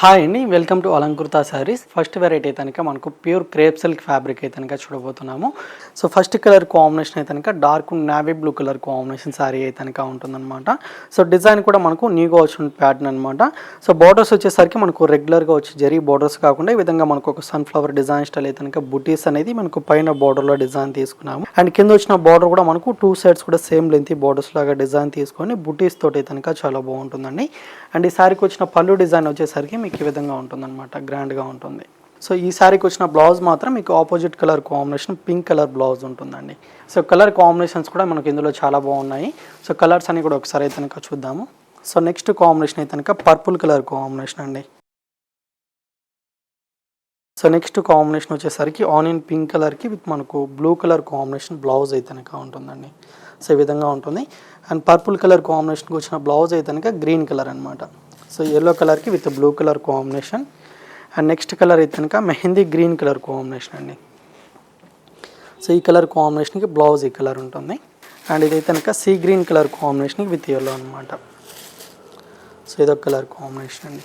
Hi అండి, welcome to Alankrita Sarees. First variety అయితే కనుక మనకు ప్యూర్ క్రేప్ సిల్క్ ఫ్యాబ్రిక్ అయితే కనుక చూడబోతున్నాము. సో ఫస్ట్ కలర్ కాంబినేషన్ అయితే కనుక dark navy blue colour combination sari అయితే కనుక ఉంటుందన్నమాట. సో డిజైన్ కూడా మనకు న్యూగా వచ్చిన ప్యాటర్న్ అనమాట. సో బార్డర్స్ వచ్చేసరికి మనకు రెగ్యులర్గా వచ్చి జరీ బార్డర్స్ కాకుండా ఈ విధంగా మనకు ఒక సన్ఫ్లవర్ డిజైన్ స్టైల్ అయితే కనుక బుటీస్ అనేది మనకు పైన బార్డర్లో డిజైన్ తీసుకున్నాము. అండ్ కింద వచ్చిన బార్డర్ కూడా మనకు టూ సైడ్స్ కూడా సేమ్ లెంత్ బార్డర్స్ లాగా డిజైన్ తీసుకొని బుటీస్ తోటి అయితే కనుక చాలా బాగుంటుందండి. అండ్ ఈ శారీకి వచ్చిన పళ్ళు డిజైన్ వచ్చేసరికి మీకు ఈ విధంగా ఉంటుందన్నమాట, గ్రాండ్గా ఉంటుంది. సో ఈ శారీకి వచ్చిన బ్లౌజ్ మాత్రం మీకు opposite colour combination pink colour blouse ఉంటుందండి. సో కలర్ కాంబినేషన్స్ కూడా మనకు ఇందులో చాలా బాగున్నాయి. సో కలర్స్ అన్ని కూడా ఒకసారి అయితే కనుక చూద్దాము. సో నెక్స్ట్ కాంబినేషన్ అయితే కనుక పర్పుల్ కలర్ కాంబినేషన్ అండి. సో నెక్స్ట్ కాంబినేషన్ వచ్చేసరికి ఆనియన్ పింక్ కలర్కి విత్ మనకు బ్లూ కలర్ కాంబినేషన్ బ్లౌజ్ అయితే కనుక ఉంటుందండి. సో ఈ విధంగా ఉంటుంది. అండ్ పర్పుల్ కలర్ కాంబినేషన్కి వచ్చిన బ్లౌజ్ అయితే కనుక గ్రీన్ కలర్ అనమాట. సో ఎల్లో కలర్కి with blue colour combination. And next colour అయితే కనుక మెహందీ గ్రీన్ కలర్ కాంబినేషన్ అండి. సో ఈ కలర్ కాంబినేషన్కి బ్లౌజ్ ఈ కలర్ ఉంటుంది. అండ్ ఇదైతే కనుక సీ గ్రీన్ కలర్ కాంబినేషన్కి విత్ ఎల్లో అనమాట. సో ఇదొక కలర్ కాంబినేషన్ అండి.